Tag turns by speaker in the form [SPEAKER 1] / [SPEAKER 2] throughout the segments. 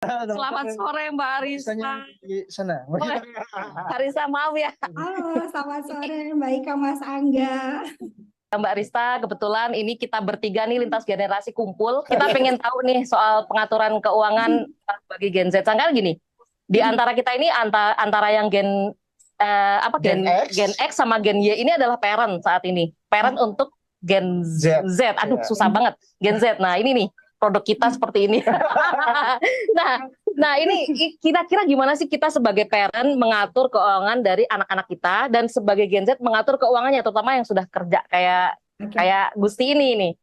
[SPEAKER 1] Selamat sore Mbak Arisa.
[SPEAKER 2] Di sana.
[SPEAKER 1] Arisa maaf ya.
[SPEAKER 3] Halo, selamat sore Mbak Ika, Mas Angga.
[SPEAKER 1] Mbak Arista, kebetulan ini kita bertiga nih lintas generasi kumpul. Kita pengen tahu nih soal pengaturan keuangan bagi Gen Z. Sangka gini, di antara kita ini antara yang Gen Gen X sama Gen Y ini adalah parent saat ini. Parent untuk Gen Z. Aduh, susah banget. Gen Z. Nah, ini nih produk kita seperti ini. Nah, ini kira-kira gimana sih kita sebagai parent mengatur keuangan dari anak-anak kita dan sebagai Gen Z mengatur keuangannya, terutama yang sudah kerja kayak Gusti ini nih.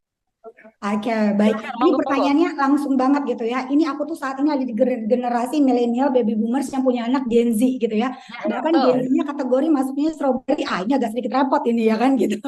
[SPEAKER 3] Oke, baik. Ini pertanyaannya langsung banget gitu ya. Ini aku tuh saat ini ada di generasi milenial baby boomers yang punya anak Gen Z gitu ya. Bahkan Gen Z-nya kategori masuknya strawberry. Ini agak sedikit repot ini ya kan gitu.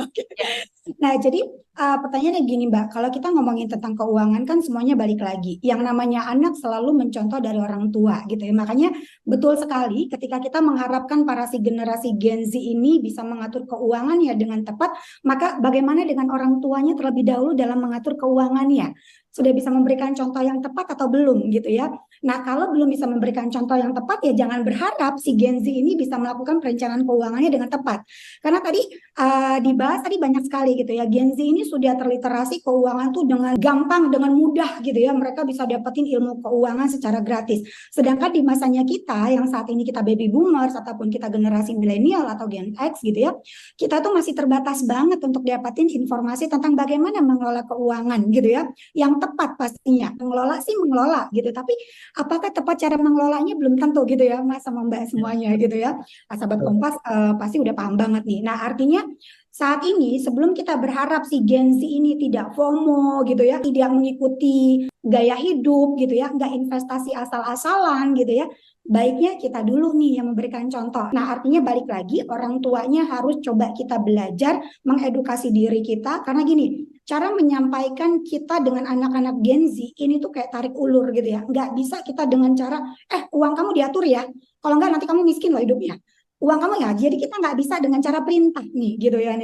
[SPEAKER 3] Nah, jadi pertanyaannya gini Mbak, kalau kita ngomongin tentang keuangan kan semuanya balik lagi. Yang namanya anak selalu mencontoh dari orang tua gitu ya. Makanya betul sekali ketika kita mengharapkan para si generasi Gen Z ini bisa mengatur keuangan ya dengan tepat, maka bagaimana dengan orang tuanya terlebih dahulu dalam mengatur keuangannya? Sudah bisa memberikan contoh yang tepat atau belum gitu ya. Nah, kalau belum bisa memberikan contoh yang tepat ya jangan berharap si Gen Z ini bisa melakukan perencanaan keuangannya dengan tepat. Karena tadi dibahas tadi banyak sekali gitu ya. Gen Z ini sudah terliterasi keuangan tuh dengan gampang, dengan mudah gitu ya. Mereka bisa dapetin ilmu keuangan secara gratis. Sedangkan di masanya kita yang saat ini kita baby boomers ataupun kita generasi milenial atau Gen X gitu ya. Kita tuh masih terbatas banget untuk dapetin informasi tentang bagaimana mengelola keuangan gitu ya. Yang tepat pastinya. Mengelola sih mengelola gitu, tapi apakah tepat cara mengelolanya belum tentu gitu ya Mas sama Mbak semuanya gitu ya. Sahabat Kompas pasti udah paham banget nih. Nah, artinya saat ini sebelum kita berharap si Gen Z ini tidak FOMO gitu ya, tidak mengikuti gaya hidup gitu ya, nggak investasi asal-asalan gitu ya, baiknya kita dulu nih yang memberikan contoh. Nah, artinya balik lagi orang tuanya harus coba kita belajar mengedukasi diri kita karena gini, cara menyampaikan kita dengan anak-anak Gen Z ini tuh kayak tarik ulur gitu ya. Nggak bisa kita dengan cara, uang kamu diatur ya. Kalau nggak nanti kamu miskin loh hidupnya. Uang kamu ya, jadi kita nggak bisa dengan cara perintah nih gitu ya.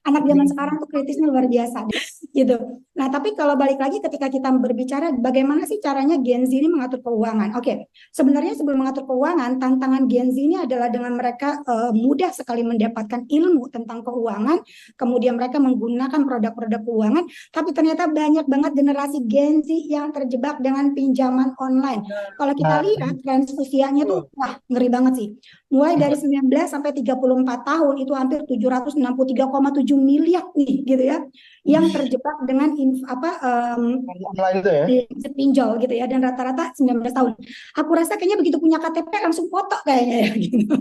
[SPEAKER 3] Anak zaman sekarang tuh kritisnya luar biasa gitu. Nah, tapi kalau balik lagi ketika kita berbicara bagaimana sih caranya Gen Z ini mengatur keuangan. Oke, sebenarnya sebelum mengatur keuangan, tantangan Gen Z ini adalah dengan mereka mudah sekali mendapatkan ilmu tentang keuangan, kemudian mereka menggunakan produk-produk keuangan, tapi ternyata banyak banget generasi Gen Z yang terjebak dengan pinjaman online. Kalau kita lihat range usianya tuh wah ngeri banget sih. Mulai dari 19 sampai 34 tahun itu hampir 763,7 miliar nih gitu ya. Yang terjebak dengan
[SPEAKER 2] online itu ya.
[SPEAKER 3] Pinjol gitu ya, dan rata-rata 19 tahun. Aku rasa kayaknya begitu punya KTP langsung foto kayaknya ya gitu.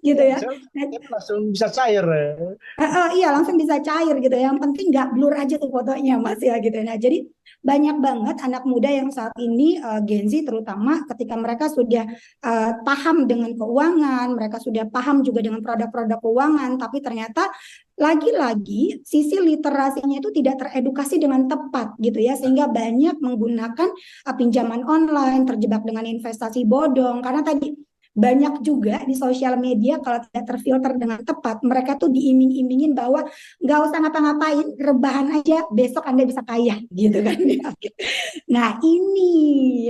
[SPEAKER 3] Gitu ya.
[SPEAKER 2] Langsung bisa cair.
[SPEAKER 3] Iya langsung bisa cair gitu. Yang penting nggak blur aja tuh fotonya Mas ya gitu. Nah, jadi banyak banget anak muda yang saat ini Gen Z terutama ketika mereka sudah paham dengan keuangan, mereka sudah paham juga dengan produk-produk keuangan, tapi ternyata lagi-lagi sisi literasinya itu tidak teredukasi dengan tepat gitu ya, sehingga banyak menggunakan pinjaman online, terjebak dengan investasi bodong karena tadi banyak juga di sosial media kalau tidak terfilter dengan tepat, mereka tuh diiming-imingin bahwa nggak usah ngapa-ngapain, rebahan aja, besok Anda bisa kaya, gitu kan. Nah ini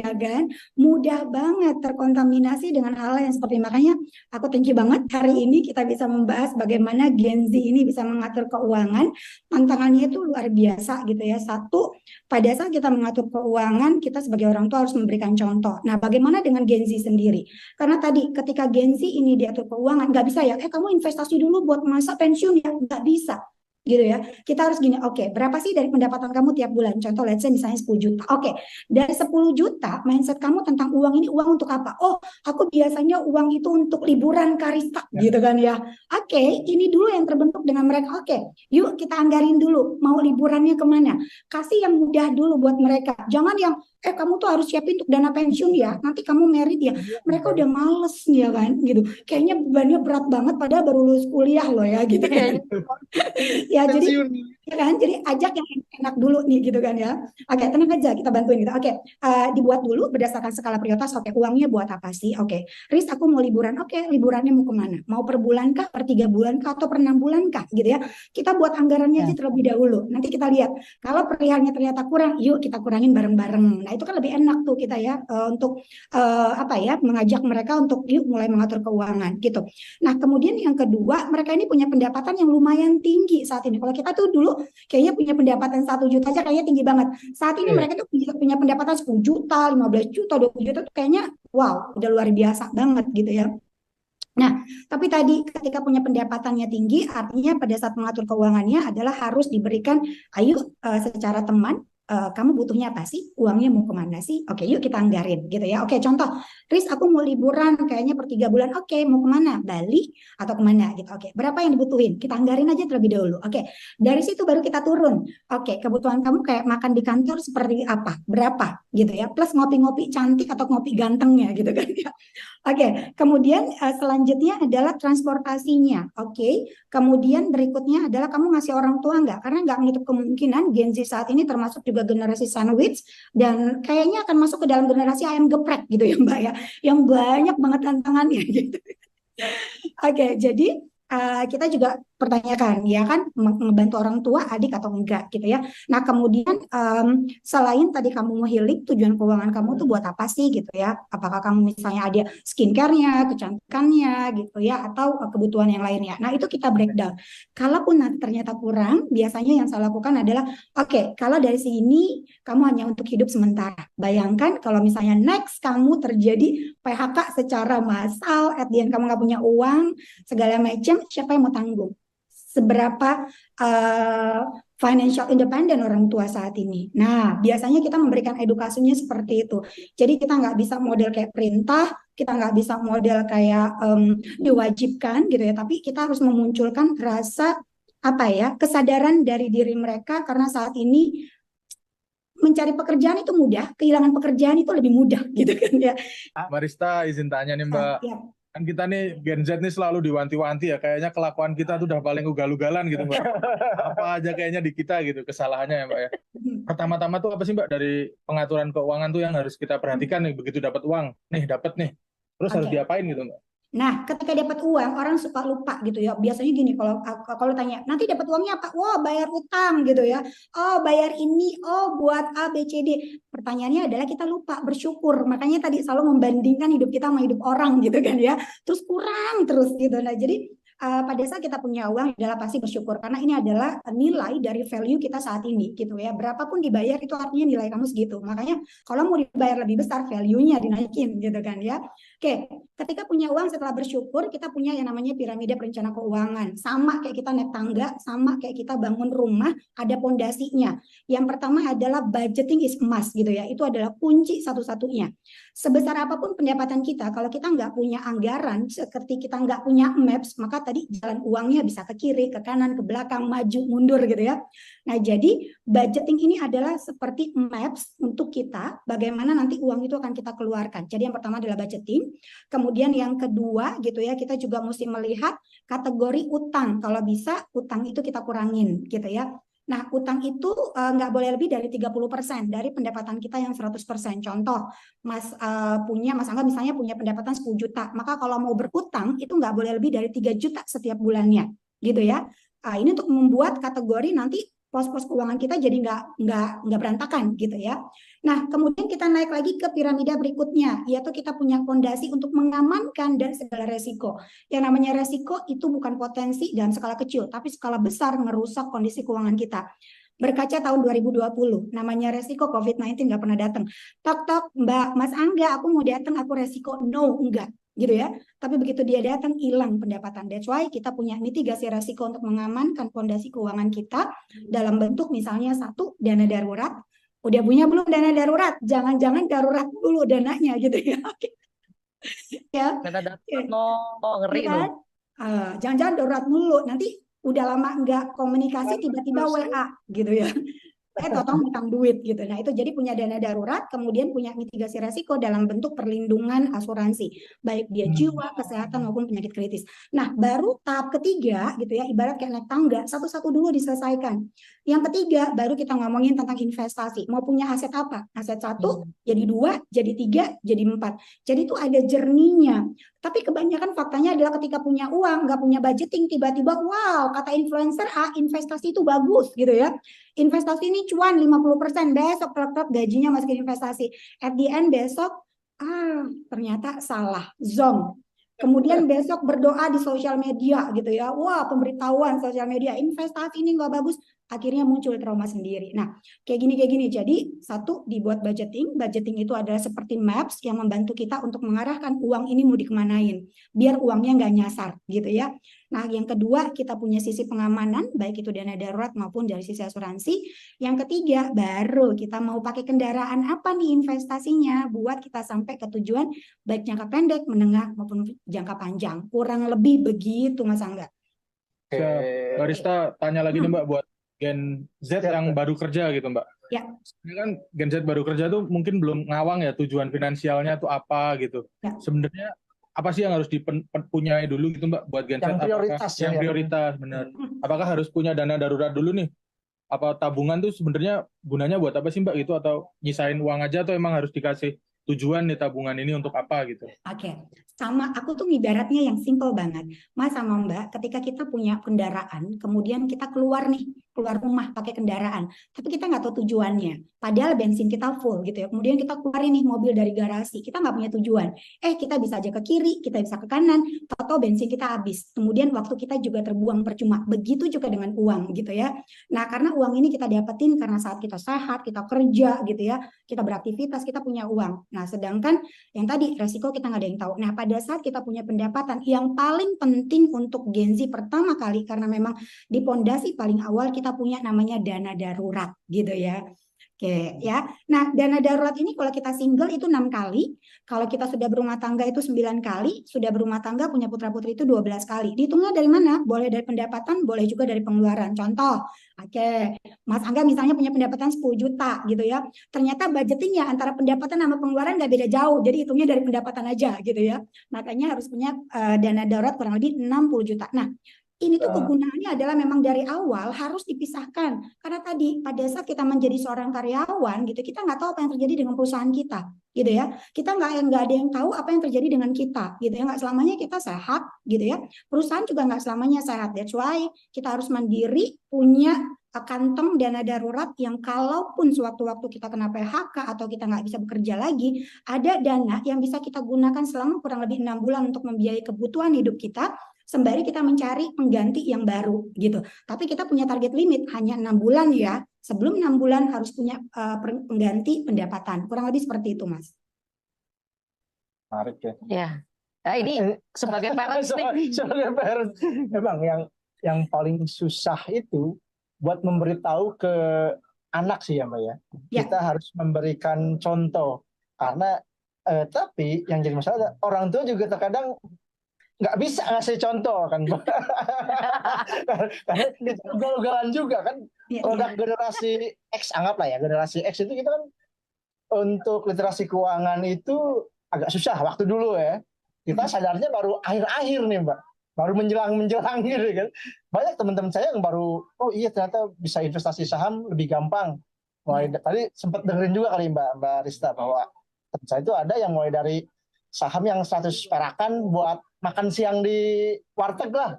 [SPEAKER 3] ya kan, mudah banget terkontaminasi dengan hal yang seperti makanya aku thank you banget hari ini kita bisa membahas bagaimana Gen Z ini bisa mengatur keuangan. Tantangannya itu luar biasa gitu ya. Satu, pada saat kita mengatur keuangan, kita sebagai orang tua harus memberikan contoh. Nah, bagaimana dengan Gen Z sendiri? Karena tadi ketika Gen Z ini diatur keuangan, nggak bisa ya, kamu investasi dulu buat masa pensiun ya, nggak bisa. Gitu ya, kita harus gini, oke, berapa sih dari pendapatan kamu tiap bulan? Contoh, let's say misalnya 10 juta. Oke, dari 10 juta, mindset kamu tentang uang ini, uang untuk apa? Oh, aku biasanya uang itu untuk liburan Karista, gitu kan ya. Oke, ini dulu yang terbentuk dengan mereka. Oke, yuk kita anggarin dulu, mau liburannya kemana? Kasih yang mudah dulu buat mereka. Jangan yang, kamu tuh harus siapin untuk dana pensiun ya, nanti kamu merit ya. Mereka udah males nih ya kan, gitu. Kayaknya bebannya berat banget, padahal baru lulus kuliah loh ya, gitu kan. Ya, jadi Ya kan? Jadi ajak yang enak dulu nih gitu kan ya. Oke, tenang aja kita bantuin gitu. Oke, dibuat dulu berdasarkan skala prioritas. Oke, uangnya buat apa sih? Oke, Riz aku mau liburan. Oke, liburannya mau kemana? Mau per bulan kah? Per 3 bulan kah? Atau per 6 bulan kah? Gitu ya. Kita buat anggarannya aja terlebih dahulu. Nanti kita lihat. Kalau perlihannya ternyata kurang, yuk kita kurangin bareng-bareng. Nah itu kan lebih enak tuh kita ya untuk apa ya mengajak mereka untuk yuk mulai mengatur keuangan gitu. Nah kemudian yang kedua mereka ini punya pendapatan yang lumayan tinggi saat ini. Kalau kita tuh dulu kayaknya punya pendapatan 1 juta aja kayaknya tinggi banget. Saat ini mereka tuh punya pendapatan 10 juta, 15 juta, 20 juta tuh kayaknya wow, udah luar biasa banget gitu ya. Nah, tapi tadi ketika punya pendapatannya tinggi, artinya pada saat mengatur keuangannya adalah harus diberikan, ayo secara teman, kamu butuhnya apa sih? Uangnya mau kemana sih? Oke, yuk kita anggarin gitu ya. Oke, contoh, Riz aku mau liburan kayaknya per 3 bulan. Oke, mau kemana? Bali atau kemana gitu. Oke, berapa yang dibutuhin? Kita anggarin aja terlebih dahulu. Oke, dari situ baru kita turun. Oke, kebutuhan kamu kayak makan di kantor seperti apa? Berapa gitu ya? Plus ngopi-ngopi cantik atau ngopi gantengnya gitu kan ya. Oke, kemudian selanjutnya adalah transportasinya. Oke, kemudian berikutnya adalah kamu ngasih orang tua nggak? Karena nggak menutup kemungkinan Gen Z saat ini termasuk juga generasi sandwich dan kayaknya akan masuk ke dalam generasi ayam geprek gitu ya Mbak ya, yang banyak banget tantangannya gitu. Oke, jadi kita juga pertanyakan ya kan membantu orang tua adik atau enggak gitu ya. Nah kemudian selain tadi kamu mau healing tujuan keuangan kamu tuh buat apa sih gitu ya? Apakah kamu misalnya ada skincare-nya, kecantikannya gitu ya atau kebutuhan yang lainnya. Nah itu kita breakdown. Kalaupun nanti ternyata kurang, biasanya yang saya lakukan adalah oke, kalau dari sini kamu hanya untuk hidup sementara. Bayangkan kalau misalnya next kamu terjadi PHK secara massal, at the end kamu nggak punya uang segala macam, siapa yang mau tanggung? Seberapa financial independent orang tua saat ini. Nah, biasanya kita memberikan edukasinya seperti itu. Jadi kita nggak bisa model kayak perintah, kita nggak bisa model kayak diwajibkan gitu ya, tapi kita harus memunculkan rasa apa ya kesadaran dari diri mereka karena saat ini mencari pekerjaan itu mudah, kehilangan pekerjaan itu lebih mudah gitu kan ya.
[SPEAKER 4] Marista izin tanya nih Mbak.
[SPEAKER 3] Ya.
[SPEAKER 4] Kan kita nih Gen Z nih selalu diwanti-wanti ya, kayaknya kelakuan kita tuh udah paling ugal-ugalan gitu Mbak. Apa aja kayaknya di kita gitu kesalahannya ya Mbak ya. Pertama-tama tuh apa sih Mbak dari pengaturan keuangan tuh yang harus kita perhatikan nih begitu dapat uang, nih dapat nih. Terus harus diapain gitu Mbak?
[SPEAKER 3] Nah, ketika dapat uang, orang suka lupa gitu ya. Biasanya gini, kalau tanya, nanti dapat uangnya apa? Wah, bayar utang gitu ya. Oh, bayar ini. Oh, buat A, B, C, D. Pertanyaannya adalah kita lupa bersyukur. Makanya tadi selalu membandingkan hidup kita sama hidup orang gitu kan ya. Terus kurang terus gitu. Nah, jadi pada saat kita punya uang adalah pasti bersyukur karena ini adalah nilai dari value kita saat ini gitu ya. Berapapun dibayar itu artinya nilai kamu segitu. Makanya kalau mau dibayar lebih besar value-nya dinaikin gitu kan ya. Oke, ketika punya uang setelah bersyukur kita punya yang namanya piramida perencana keuangan. Sama kayak kita naik tangga, sama kayak kita bangun rumah, ada pondasinya. Yang pertama adalah budgeting is emas gitu ya. Itu adalah kunci satu-satunya. Sebesar apapun pendapatan kita, kalau kita nggak punya anggaran, seperti kita nggak punya maps, maka tadi jalan uangnya bisa ke kiri, ke kanan, ke belakang, maju, mundur gitu ya. Nah, jadi budgeting ini adalah seperti maps untuk kita bagaimana nanti uang itu akan kita keluarkan. Jadi yang pertama adalah budgeting, kemudian yang kedua gitu ya, kita juga mesti melihat kategori utang. Kalau bisa utang itu kita kurangin gitu ya. Nah, utang itu nggak boleh lebih dari 30% dari pendapatan kita yang 100%. Contoh, Mas Angga misalnya punya pendapatan 10 juta, maka kalau mau berutang itu nggak boleh lebih dari 3 juta setiap bulannya, gitu ya. Ini untuk membuat kategori nanti pos-pos keuangan kita jadi nggak berantakan gitu ya. Nah, kemudian kita naik lagi ke piramida berikutnya, yaitu kita punya fondasi untuk mengamankan dari segala resiko. Yang namanya resiko itu bukan potensi dalam skala kecil, tapi skala besar merusak kondisi keuangan kita. Berkaca tahun 2020, namanya resiko COVID-19 nggak pernah datang. Tok-tok, Mbak, Mas Angga, aku mau datang, aku resiko. No, enggak. Gitu ya. Tapi begitu dia datang, hilang pendapatan. That's why kita punya mitigasi resiko untuk mengamankan fondasi keuangan kita dalam bentuk misalnya satu, dana darurat. Udah punya belum dana darurat? Jangan-jangan darurat dulu dananya gitu ya. Ya.
[SPEAKER 1] Dana darurat, ngeri
[SPEAKER 3] Ya kan? Jangan-jangan darurat dulu. Nanti udah lama nggak komunikasi tiba-tiba WA gitu ya. Totong utang duit gitu. Nah itu jadi punya dana darurat, kemudian punya mitigasi resiko dalam bentuk perlindungan asuransi, baik dia jiwa, kesehatan maupun penyakit kritis. Nah baru tahap ketiga gitu ya, ibarat kayak naik tangga, satu-satu dulu diselesaikan. Yang ketiga baru kita ngomongin tentang investasi. Mau punya aset apa? Aset satu, jadi dua, jadi tiga, jadi empat. Jadi itu ada journey-nya. Tapi kebanyakan faktanya adalah ketika punya uang, nggak punya budgeting, tiba-tiba wow, kata influencer, investasi itu bagus gitu ya. Investasi ini cuan 50%, besok klub gajinya masukin investasi. At the end besok, ternyata salah, zonk. Kemudian besok berdoa di sosial media gitu ya. Wah, pemberitahuan sosial media, investasi ini nggak bagus. Akhirnya muncul trauma sendiri. Nah, kayak gini. Jadi, satu, dibuat budgeting. Budgeting itu adalah seperti maps yang membantu kita untuk mengarahkan uang ini mau dikemanain. Biar uangnya nggak nyasar gitu ya. Nah, yang kedua, kita punya sisi pengamanan, baik itu dana darurat maupun dari sisi asuransi. Yang ketiga, baru kita mau pakai kendaraan apa nih investasinya buat kita sampai ke tujuan baik jangka pendek, menengah maupun jangka panjang. Kurang lebih begitu, Mas Angga.
[SPEAKER 4] Mbak Rista tanya lagi nih Mbak buat Gen Z yang baru kerja gitu Mbak.
[SPEAKER 3] Ya.
[SPEAKER 4] Ini kan Gen Z baru kerja tuh mungkin belum ngawang ya tujuan finansialnya tuh apa gitu.
[SPEAKER 3] Ya.
[SPEAKER 4] Sebenarnya apa sih yang harus dipunyai dulu gitu Mbak buat Gen Z?
[SPEAKER 2] Yang prioritas
[SPEAKER 4] yang prioritas benar. Apakah harus punya dana darurat dulu nih? Apa tabungan tuh sebenarnya gunanya buat apa sih Mbak gitu, atau nyisain uang aja atau emang harus dikasih tujuan nih tabungan ini untuk apa gitu?
[SPEAKER 3] Oke. Sama aku tuh ibaratnya yang simple banget. Mas sama Mbak, ketika kita punya kendaraan, kemudian kita keluar rumah pakai kendaraan, tapi kita nggak tahu tujuannya. Padahal bensin kita full gitu ya. Kemudian kita keluarin nih mobil dari garasi, kita nggak punya tujuan. Kita bisa aja ke kiri, kita bisa ke kanan, atau bensin kita habis. Kemudian waktu kita juga terbuang percuma. Begitu juga dengan uang gitu ya. Nah, karena uang ini kita dapetin karena saat kita sehat, kita kerja gitu ya, kita beraktivitas, kita punya uang. Nah, sedangkan yang tadi resiko kita nggak ada yang tahu. Nah, pada saat kita punya pendapatan, yang paling penting untuk Gen Z pertama kali, karena memang di pondasi paling awal kita punya namanya dana darurat gitu ya. Oke ya. Nah, dana darurat ini kalau kita single itu 6 kali, kalau kita sudah berumah tangga itu 9 kali, sudah berumah tangga punya putra-putri itu 12 kali. Dihitungnya dari mana? Boleh dari pendapatan, boleh juga dari pengeluaran. Contoh, Mas Angga misalnya punya pendapatan 10 juta gitu ya. Ternyata budgetingnya antara pendapatan sama pengeluaran nggak beda jauh. Jadi hitungnya dari pendapatan aja gitu ya. Makanya harus punya dana darurat kurang lebih 60 juta. Nah, ini tuh kegunaannya adalah memang dari awal harus dipisahkan. Karena tadi pada saat kita menjadi seorang karyawan gitu, kita nggak tahu apa yang terjadi dengan perusahaan kita, gitu ya. Kita nggak ada yang tahu apa yang terjadi dengan kita, gitu ya. Nggak selamanya kita sehat, gitu ya. Perusahaan juga nggak selamanya sehat. That's why kita harus mandiri, punya kantong dana darurat yang kalaupun sewaktu-waktu kita kena PHK atau kita nggak bisa bekerja lagi, ada dana yang bisa kita gunakan selama kurang lebih 6 bulan untuk membiayai kebutuhan hidup kita, sembari kita mencari pengganti yang baru gitu. Tapi kita punya target limit hanya 6 bulan ya. Sebelum 6 bulan harus punya pengganti pendapatan. Kurang lebih seperti itu, Mas.
[SPEAKER 2] Menarik ya.
[SPEAKER 1] Ya. Nah, ini sebagai parents nih.
[SPEAKER 2] Sebagai parents, memang yang paling susah itu buat memberitahu ke anak sih ya Mbak ya. Kita harus memberikan contoh. Karena tapi yang jadi masalah orang tua juga terkadang nggak bisa ngasih contoh kan karena ugal-ugalan juga kan. Produk generasi X, anggaplah ya generasi X itu kita kan untuk literasi keuangan itu agak susah waktu dulu ya. Kita sadarnya baru akhir-akhir nih Mbak, baru menjelang gitu kan. Banyak teman-teman saya yang baru iya ternyata bisa investasi saham lebih gampang. Tadi sempat dengerin juga kali Mbak Rista bahwa teman saya itu ada yang mulai dari saham yang 100 perakan buat makan siang di warteg lah,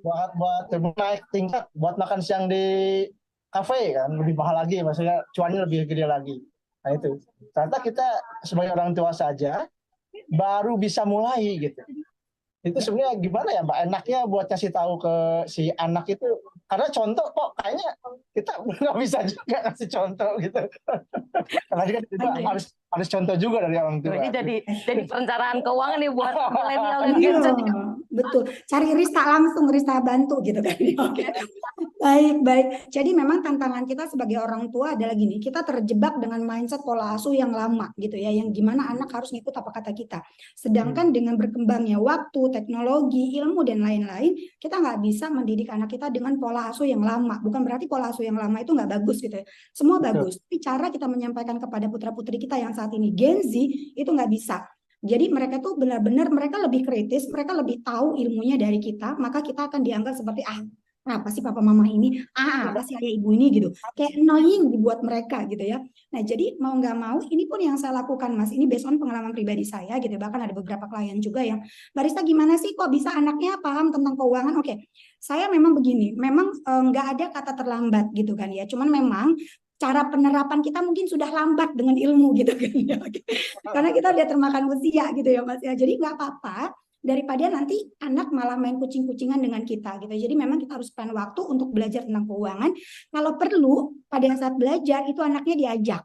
[SPEAKER 2] buat naik tingkat buat makan siang di kafe kan lebih mahal lagi, maksudnya cuannya lebih gede lagi. Nah itu ternyata kita sebagai orang tua saja baru bisa mulai gitu. Itu sebenarnya gimana ya Mbak enaknya buat kasih tahu ke si anak itu, karena contoh kok kayaknya kita nggak bisa juga kasih contoh gitu. Karena kan kita harus contoh juga dari orang tua.
[SPEAKER 1] Ini jadi perencanaan keuangan nih buat milenial dan Gen Z.
[SPEAKER 3] Betul. Cari Rista langsung, Rista bantu gitu kan. Baik, baik. Jadi memang tantangan kita sebagai orang tua adalah gini, kita terjebak dengan mindset pola asuh yang lama gitu ya, yang gimana anak harus ngikut apa kata kita. Sedangkan dengan berkembangnya waktu, teknologi, ilmu, dan lain-lain, kita nggak bisa mendidik anak kita dengan pola asuh yang lama. Bukan berarti pola asuh yang lama itu nggak bagus gitu ya. Semua bagus. Tapi cara kita menyampaikan kepada putra-putri kita yang saat ini Gen Z, itu nggak bisa. Jadi mereka tuh benar-benar mereka lebih kritis, mereka lebih tahu ilmunya dari kita, maka kita akan dianggap seperti kenapa sih papa mama ini? Apa sih ayah ibu ini gitu? Kayak annoying dibuat mereka gitu ya. Nah, jadi mau nggak mau ini pun yang saya lakukan Mas. Ini based on pengalaman pribadi saya gitu. Bahkan ada beberapa klien juga yang barista gimana sih kok bisa anaknya paham tentang keuangan? Oke, saya memang begini. Memang nggak ada kata terlambat gitu kan ya. Cuman memang cara penerapan kita mungkin sudah lambat dengan ilmu gitu kan ya. Karena kita udah termakan usia gitu ya Mas ya. Jadi nggak apa-apa daripada nanti anak malah main kucing-kucingan dengan kita gitu. Jadi memang kita harus spend waktu untuk belajar tentang keuangan. Kalau perlu pada saat belajar itu anaknya diajak,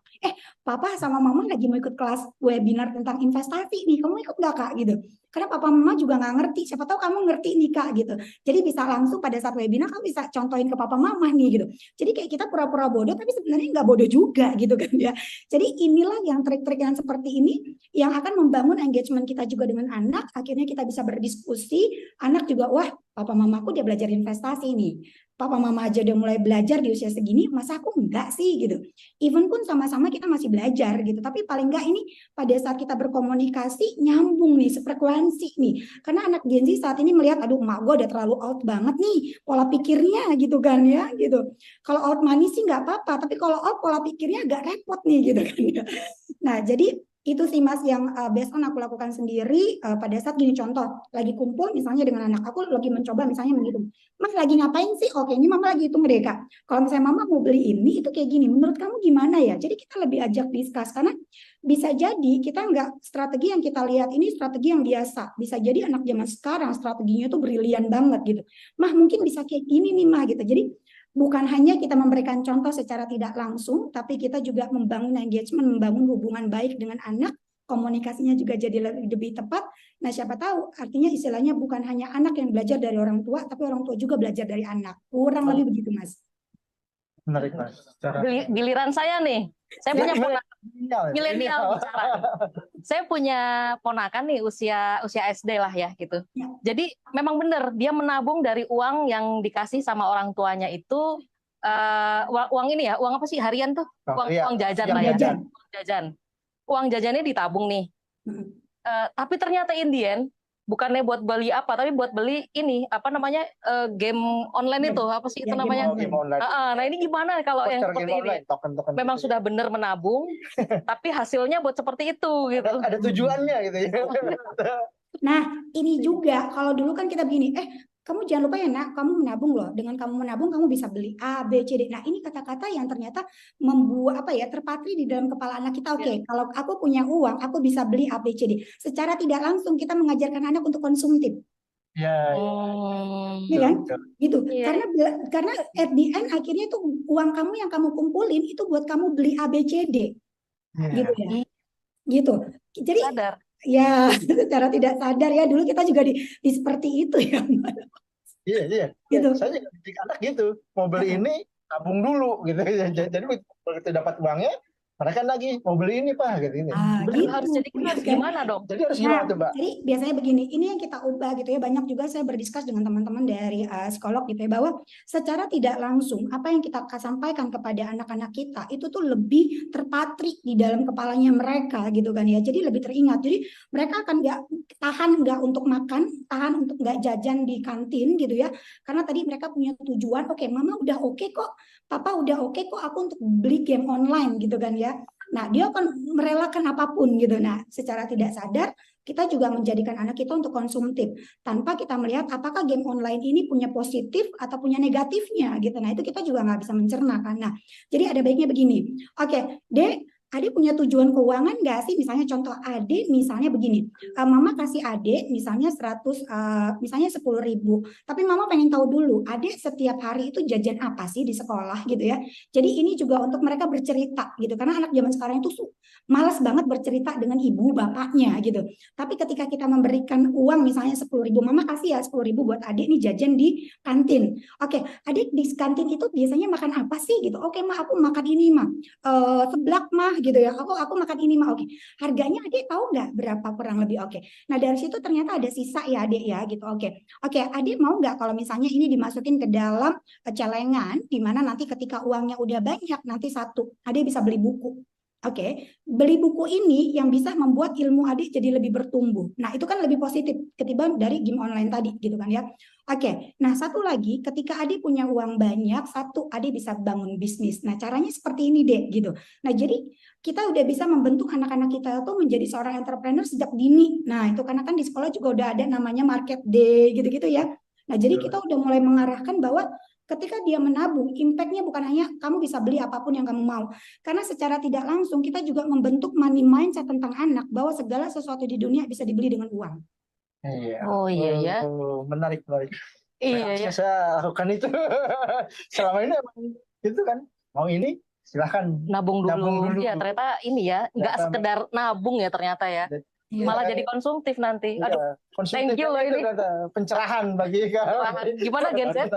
[SPEAKER 3] papa sama mama lagi mau ikut kelas webinar tentang investasi nih, kamu ikut nggak kak gitu. Karena papa mama juga nggak ngerti, siapa tahu kamu ngerti nih kak gitu. Jadi bisa langsung pada saat webinar kamu bisa contohin ke papa mama nih gitu. Jadi kayak kita pura-pura bodoh tapi sebenarnya nggak bodoh juga gitu kan ya. Jadi inilah yang trik-trik yang seperti ini yang akan membangun engagement kita juga dengan anak. Akhirnya kita bisa berdiskusi, anak juga wah papa mamaku dia belajar investasi nih. Papa mama aja udah mulai belajar di usia segini, masa aku enggak sih gitu. Even pun sama-sama kita masih belajar gitu, tapi paling enggak ini pada saat kita berkomunikasi nyambung nih, sefrekuensi nih. Karena anak Gen Z saat ini melihat, aduh emak gue udah terlalu out banget nih pola pikirnya gitu kan ya gitu. Kalau out money sih nggak apa-apa, tapi kalau out pola pikirnya agak repot nih gitu kan ya. Nah jadi itu sih Mas yang based on aku lakukan sendiri pada saat gini contoh lagi kumpul misalnya dengan anak aku lagi mencoba misalnya menghitung, Mas lagi ngapain sih? Oke ini mama lagi hitung deh kak, kalau misalnya mama mau beli ini itu kayak gini, menurut kamu gimana ya? Jadi kita lebih ajak discuss karena bisa jadi kita nggak strategi yang kita lihat ini strategi yang biasa, bisa jadi anak zaman sekarang strateginya tuh brilian banget gitu, mah mungkin bisa kayak gini nih mah gitu. Jadi bukan hanya kita memberikan contoh secara tidak langsung, tapi kita juga membangun engagement, membangun hubungan baik dengan anak, komunikasinya juga jadi lebih tepat. Nah, siapa tahu artinya istilahnya bukan hanya anak yang belajar dari orang tua, tapi orang tua juga belajar dari anak. Kurang lebih begitu, Mas.
[SPEAKER 2] Menarik, Mas.
[SPEAKER 1] Giliran saya nih. Saya punya ponakan milenial bicara. Saya punya ponakan nih usia SD lah ya gitu. Ya. Jadi memang benar dia menabung dari uang yang dikasih sama orang tuanya itu uang ini ya, uang apa sih harian tuh? Uang jajan lah ya. Jajan. Uang jajannya ditabung nih. Tapi ternyata in the end bukannya buat beli apa, tapi buat beli ini apa namanya game online itu apa sih itu namanya? Game online. Nah ini gimana kalau yang seperti ini? Token memang gitu sudah benar menabung, tapi hasilnya buat seperti itu gitu.
[SPEAKER 2] Ada tujuannya gitu ya.
[SPEAKER 3] Nah ini juga kalau dulu kan kita begini, kamu jangan lupa ya nak, kamu menabung loh. Dengan kamu menabung, kamu bisa beli A, B, C, D. Nah ini kata-kata yang ternyata membuat terpatri di dalam kepala anak kita. Oke, kalau aku punya uang, aku bisa beli A, B, C, D. Secara tidak langsung kita mengajarkan anak untuk konsumtif.
[SPEAKER 2] Ya,
[SPEAKER 3] kan? Gitu. Karena at the end akhirnya tuh uang kamu yang kamu kumpulin itu buat kamu beli A, B, C, D. Gitu ya. Gitu. Jadi sadar. Ya, secara tidak sadar ya dulu kita juga di seperti itu ya.
[SPEAKER 2] Iya. Gitu. Saya juga didik anak gitu. Mau beli ini, tabung dulu gitu. Jadi begitu dapat uangnya, mereka lagi mau beli ini Pak gitu.
[SPEAKER 1] Gitu. Harus gimana dong?
[SPEAKER 2] Jadi harus gimana tuh Mbak?
[SPEAKER 3] Jadi biasanya begini, ini yang kita ubah gitu ya. Banyak juga saya berdiskus dengan teman-teman dari psikolog gitu ya, bahwa secara tidak langsung apa yang kita sampaikan kepada anak-anak kita itu tuh lebih terpatri di dalam kepalanya mereka gitu kan ya. Jadi lebih teringat. Jadi mereka akan nggak untuk makan, tahan untuk nggak jajan di kantin gitu ya. Karena tadi mereka punya tujuan, oke, mama udah oke kok, papa udah oke kok aku untuk beli game online gitu kan ya. Nah, dia akan merelakan apapun gitu. Nah, secara tidak sadar kita juga menjadikan anak kita untuk konsumtif tanpa kita melihat apakah game online ini punya positif atau punya negatifnya gitu. Nah, itu kita juga nggak bisa mencerna kan. Nah, jadi ada baiknya begini. Oke, Dek, Adik punya tujuan keuangan nggak sih? Misalnya contoh adik misalnya begini, mama kasih adik misalnya 100, misalnya 10.000, tapi mama pengen tahu dulu, adik setiap hari itu jajan apa sih di sekolah gitu ya. Jadi ini juga untuk mereka bercerita gitu, karena anak zaman sekarang itu malas banget bercerita dengan ibu bapaknya gitu. Tapi ketika kita memberikan uang misalnya 10.000, mama kasih ya 10.000 buat adik nih jajan di kantin. Oke, adik di kantin itu biasanya makan apa sih gitu? Oke, ma aku makan ini mah. Seblak mah gitu ya. Aku makan ini mah. Oke. Harganya adik tahu nggak berapa kurang lebih? Oke. Nah dari situ ternyata ada sisa ya adik ya gitu. Oke. Oke, adik mau nggak kalau misalnya ini dimasukin ke dalam celengan, di mana nanti ketika uangnya udah banyak nanti satu, adik bisa beli buku. Oke, beli buku ini yang bisa membuat ilmu adik jadi lebih bertumbuh. Nah, itu kan lebih positif ketimbang dari game online tadi, gitu kan ya. Oke, nah satu lagi, ketika adik punya uang banyak, satu, adik bisa bangun bisnis. Nah, caranya seperti ini deh, gitu. Nah, jadi kita udah bisa membentuk anak-anak kita tuh menjadi seorang entrepreneur sejak dini. Nah, itu karena kan di sekolah juga udah ada namanya market day, gitu-gitu ya. Nah, jadi kita udah mulai mengarahkan bahwa ketika dia menabung, impact-nya bukan hanya kamu bisa beli apapun yang kamu mau. Karena secara tidak langsung kita juga membentuk money mindset tentang anak bahwa segala sesuatu di dunia bisa dibeli dengan uang.
[SPEAKER 2] Iya.
[SPEAKER 1] Oh iya ya.
[SPEAKER 2] Menarik.
[SPEAKER 1] Iya ya.
[SPEAKER 2] Saya lakukan itu. Selama ini emang itu kan. Mau ini silahkan
[SPEAKER 1] Nabung dulu. Ya ternyata ini ya, nggak
[SPEAKER 2] Ternyata-
[SPEAKER 1] sekedar nabung ya ternyata ya.
[SPEAKER 3] Iya.
[SPEAKER 1] Malah jadi konsumtif nanti. Aduh, thank you loh
[SPEAKER 2] itu
[SPEAKER 1] ini.
[SPEAKER 2] ternyata pencerahan bagi
[SPEAKER 1] Gimana Gen Z?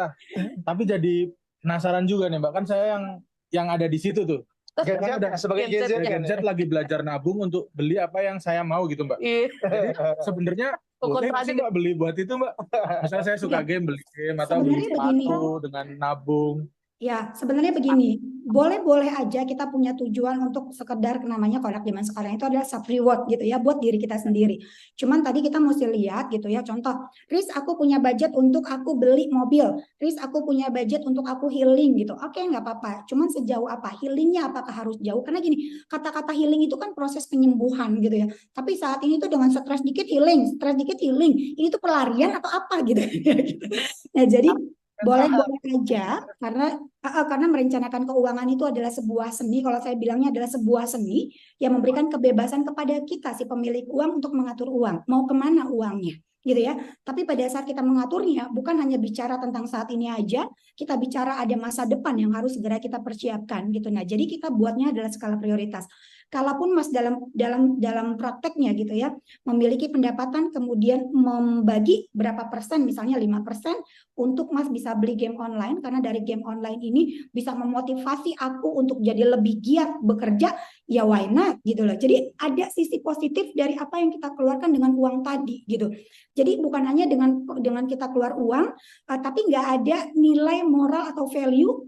[SPEAKER 4] Tapi jadi penasaran juga nih Mbak, kan saya yang ada di situ tuh.
[SPEAKER 2] Gen Z sebagai Gen Z,
[SPEAKER 4] Gen Z lagi belajar nabung untuk beli apa yang saya mau gitu Mbak.
[SPEAKER 1] Iya.
[SPEAKER 4] Jadi sebenarnya boleh nggak sih Mbak beli buat itu Mbak? Misalnya saya suka game, beli game atau beli
[SPEAKER 3] Sebenarnya begini.
[SPEAKER 4] sepatu dengan nabung.
[SPEAKER 3] Ya, sebenarnya begini, boleh-boleh aja kita punya tujuan untuk sekedar namanya kalau anak zaman sekarang itu adalah self reward gitu ya buat diri kita sendiri. Cuman tadi kita mesti lihat gitu ya, contoh, Riz aku punya budget untuk aku beli mobil, Riz aku punya budget untuk aku healing gitu. Oke, nggak apa-apa. Cuman sejauh apa healingnya, apakah harus jauh? Karena gini, kata-kata healing itu kan proses penyembuhan gitu ya. Tapi saat ini tuh dengan stres dikit healing, stres dikit healing. Ini tuh pelarian atau apa gitu? Nah, jadi boleh-boleh aja karena merencanakan keuangan itu adalah sebuah seni. Kalau saya bilangnya adalah sebuah seni yang memberikan kebebasan kepada kita si pemilik uang untuk mengatur uang, mau kemana uangnya gitu ya. Tapi pada saat kita mengaturnya bukan hanya bicara tentang saat ini aja, kita bicara ada masa depan yang harus segera kita persiapkan gitu. Nah, jadi kita buatnya adalah skala prioritas. Kalaupun Mas dalam prakteknya gitu ya, memiliki pendapatan kemudian membagi berapa persen, misalnya 5% untuk Mas bisa beli game online, karena dari game online ini bisa memotivasi aku untuk jadi lebih giat bekerja, ya why not gitu loh. Jadi ada sisi positif dari apa yang kita keluarkan dengan uang tadi gitu. Jadi bukan hanya dengan kita keluar uang, tapi nggak ada nilai moral atau value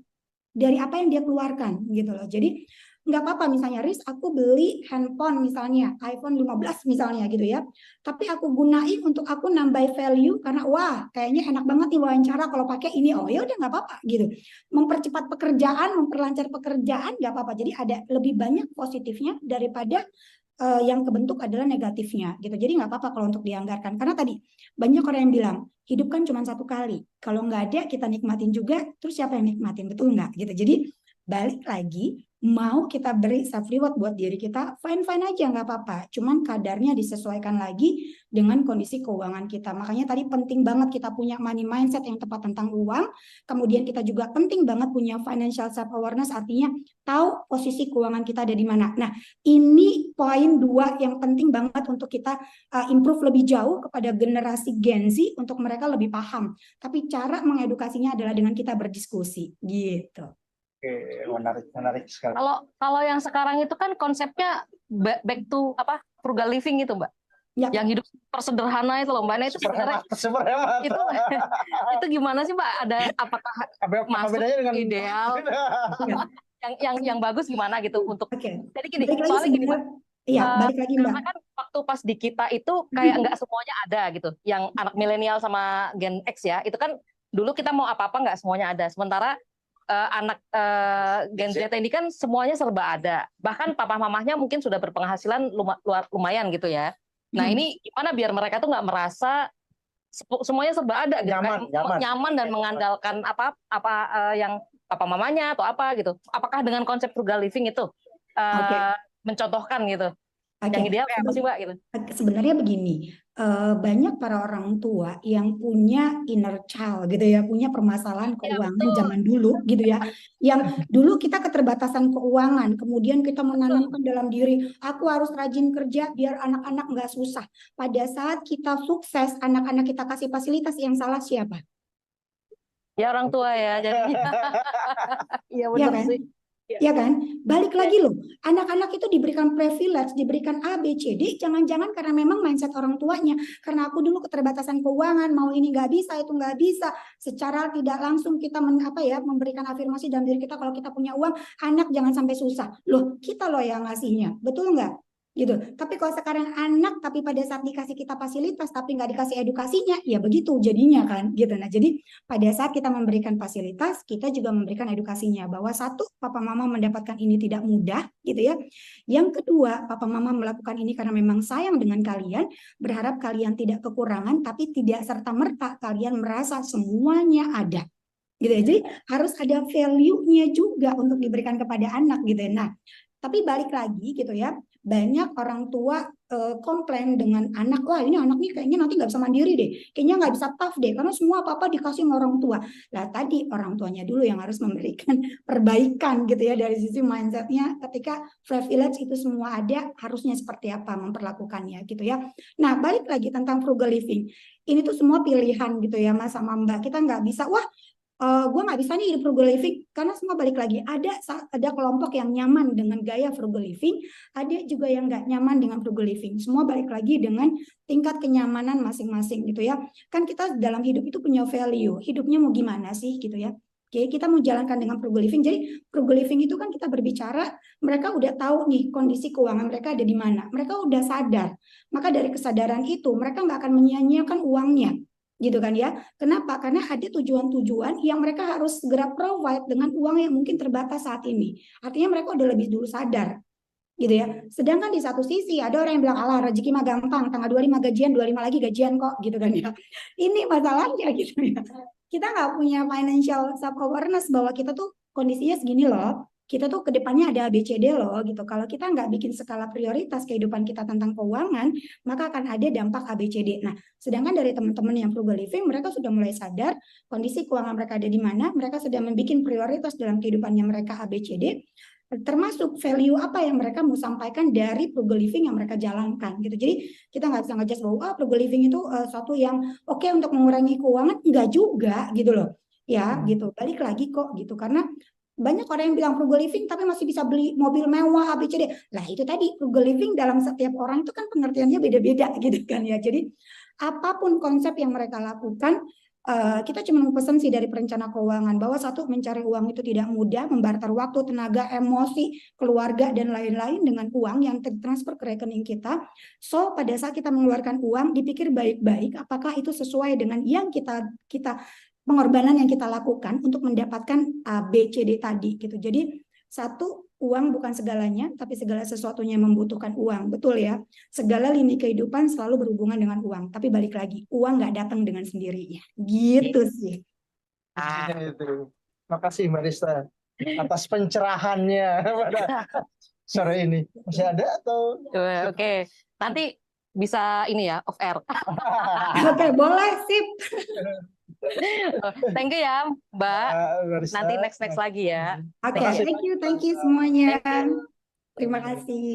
[SPEAKER 3] dari apa yang dia keluarkan gitu loh. Jadi nggak apa-apa misalnya Riz aku beli handphone misalnya iPhone 15 misalnya gitu ya, tapi aku gunain untuk aku nambah value karena wah kayaknya enak banget nih wawancara kalau pakai ini, oh ya udah nggak apa-apa gitu, mempercepat pekerjaan, memperlancar pekerjaan nggak apa-apa. Jadi ada lebih banyak positifnya daripada yang kebentuk adalah negatifnya gitu. Jadi nggak apa-apa kalau untuk dianggarkan, karena tadi banyak orang yang bilang hidup kan cuma satu kali, kalau nggak ada kita nikmatin juga, terus siapa yang nikmatin, betul nggak gitu. Jadi balik lagi, mau kita beri self reward buat diri kita, fine aja nggak apa-apa. Cuman kadarnya disesuaikan lagi dengan kondisi keuangan kita. Makanya tadi penting banget kita punya money mindset yang tepat tentang uang. Kemudian kita juga penting banget punya financial self awareness, artinya tahu posisi keuangan kita ada di mana. Nah, ini poin 2 yang penting banget untuk kita improve lebih jauh kepada generasi Gen Z untuk mereka lebih paham. Tapi cara mengedukasinya adalah dengan kita berdiskusi gitu.
[SPEAKER 2] Oke, menarik sekali.
[SPEAKER 1] Kalau yang sekarang itu kan konsepnya back to apa frugal living gitu Mbak.
[SPEAKER 3] Ya.
[SPEAKER 1] Yang hidup tersederhana itu loh Mbak. Nah, itu sebenarnya
[SPEAKER 2] super hemat.
[SPEAKER 1] itu gimana sih Mbak? Ada apakah masuk dengan ideal? yang bagus gimana gitu untuk.
[SPEAKER 3] Oke.
[SPEAKER 1] Jadi gini, soalnya gini Mbak.
[SPEAKER 3] Iya, balik lagi Mbak.
[SPEAKER 1] Karena kan waktu pas di kita itu kayak nggak semuanya ada gitu. Yang anak milenial sama Gen X ya, itu kan dulu kita mau apa-apa nggak semuanya ada. Sementara anak Gen Z ini kan semuanya serba ada. Bahkan papa mamahnya mungkin sudah berpenghasilan lumayan gitu ya. Nah ini gimana biar mereka tuh nggak merasa semuanya serba ada, nyaman dan mengandalkan apa yang papa mamanya atau apa gitu. Apakah dengan konsep frugal living itu mencontohkan gitu.
[SPEAKER 3] Oke,
[SPEAKER 1] Yang ideal kayak apa sih Mbak gitu?
[SPEAKER 3] Sebenarnya begini, banyak para orang tua yang punya inner child gitu ya, punya permasalahan
[SPEAKER 1] Ya
[SPEAKER 3] keuangan
[SPEAKER 1] betul.
[SPEAKER 3] zaman dulu gitu ya. Yang dulu kita keterbatasan keuangan, kemudian kita menanamkan dalam diri, aku harus rajin kerja biar anak-anak nggak susah. Pada saat kita sukses, anak-anak kita kasih fasilitas, yang salah siapa?
[SPEAKER 1] Ya orang tua ya jadinya. Iya
[SPEAKER 3] Ya
[SPEAKER 1] benar
[SPEAKER 3] kan?
[SPEAKER 1] sih. Ya.
[SPEAKER 3] Ya kan? Balik lagi loh, anak-anak itu diberikan privilege, diberikan A, B, C, D, jangan-jangan karena memang mindset orang tuanya. Karena aku dulu keterbatasan keuangan, mau ini nggak bisa, itu nggak bisa. Secara tidak langsung kita memberikan afirmasi dalam diri kita, kalau kita punya uang, anak jangan sampai susah. Loh, kita loh yang ngasihnya, betul nggak? Gitu. Tapi kalau sekarang anak, tapi pada saat dikasih kita fasilitas, tapi nggak dikasih edukasinya, ya begitu jadinya kan. Gitu. Nah, jadi pada saat kita memberikan fasilitas, kita juga memberikan edukasinya bahwa satu, papa mama mendapatkan ini tidak mudah, gitu ya. Yang kedua, papa mama melakukan ini karena memang sayang dengan kalian, berharap kalian tidak kekurangan, tapi tidak serta-merta kalian merasa semuanya ada. Gitu ya. Jadi harus ada value-nya juga untuk diberikan kepada anak gitu ya. Nah, tapi balik lagi gitu ya, banyak orang tua komplain dengan anak, wah ini anak nih kayaknya nanti nggak bisa mandiri deh, kayaknya nggak bisa tough deh, karena semua apa-apa dikasih sama orang tua. Lah tadi orang tuanya dulu yang harus memberikan perbaikan gitu ya dari sisi mindsetnya, ketika privilege itu semua ada, harusnya seperti apa memperlakukannya gitu ya. Nah balik lagi tentang frugal living, ini tuh semua pilihan gitu ya Mas sama Mbak, kita nggak bisa, wah gue nggak bisa nih hidup frugal living, karena semua balik lagi ada kelompok yang nyaman dengan gaya frugal living, ada juga yang nggak nyaman dengan frugal living. Semua balik lagi dengan tingkat kenyamanan masing-masing gitu ya. Kan kita dalam hidup itu punya value, hidupnya mau gimana sih gitu ya. Oke, kita mau jalankan dengan frugal living. Jadi frugal living itu kan kita berbicara, mereka udah tahu nih kondisi keuangan mereka ada di mana. Mereka udah sadar. Maka dari kesadaran itu mereka nggak akan menyia-nyiakan uangnya. Gitu kan ya. Kenapa? Karena ada tujuan-tujuan yang mereka harus segera provide dengan uang yang mungkin terbatas saat ini. Artinya mereka udah lebih dulu sadar. Gitu ya. Sedangkan di satu sisi ada orang yang bilang, alah rezeki mah gampang, tanggal 25 gajian, 25 lagi gajian kok, gitu kan ya. Ini masalahnya gitu ya. Kita nggak punya financial self-awareness bahwa kita tuh kondisinya segini loh. Kita tuh ke depannya ada ABCD loh gitu. Kalau kita nggak bikin skala prioritas kehidupan kita tentang keuangan, maka akan ada dampak ABCD. Nah, sedangkan dari teman-teman yang frugal living, mereka sudah mulai sadar kondisi keuangan mereka ada di mana, mereka sudah membuat prioritas dalam kehidupannya mereka ABCD, termasuk value apa yang mereka mau sampaikan dari frugal living yang mereka jalankan gitu. Jadi kita nggak bisa ngejudge bahwa frugal living itu suatu yang oke untuk mengurangi keuangan, enggak juga gitu loh ya gitu. Balik lagi kok gitu, karena banyak orang yang bilang frugal living tapi masih bisa beli mobil mewah ABCD. Lah itu tadi, frugal living dalam setiap orang itu kan pengertiannya beda-beda gitu kan ya. Jadi apapun konsep yang mereka lakukan, kita cuma mau pesan sih dari perencana keuangan bahwa satu, mencari uang itu tidak mudah, membarter waktu, tenaga, emosi, keluarga dan lain-lain dengan uang yang tertransfer ke rekening kita. So pada saat kita mengeluarkan uang, dipikir baik-baik apakah itu sesuai dengan yang kita pengorbanan yang kita lakukan untuk mendapatkan A, B, C, D tadi gitu. Jadi satu, uang bukan segalanya, tapi segala sesuatunya membutuhkan uang, betul ya. Segala lini kehidupan selalu berhubungan dengan uang, tapi balik lagi, uang nggak datang dengan sendirinya, gitu sih.
[SPEAKER 2] Itu. Makasih Mbak Rista atas pencerahannya pada sore ini. Masih ada atau?
[SPEAKER 1] Oke. Nanti bisa ini ya off air.
[SPEAKER 3] Oke, boleh, sip.
[SPEAKER 1] Thank you ya Mbak.
[SPEAKER 2] Rista.
[SPEAKER 1] Nanti next lagi ya.
[SPEAKER 3] Oke, thank you semuanya. Terima kasih.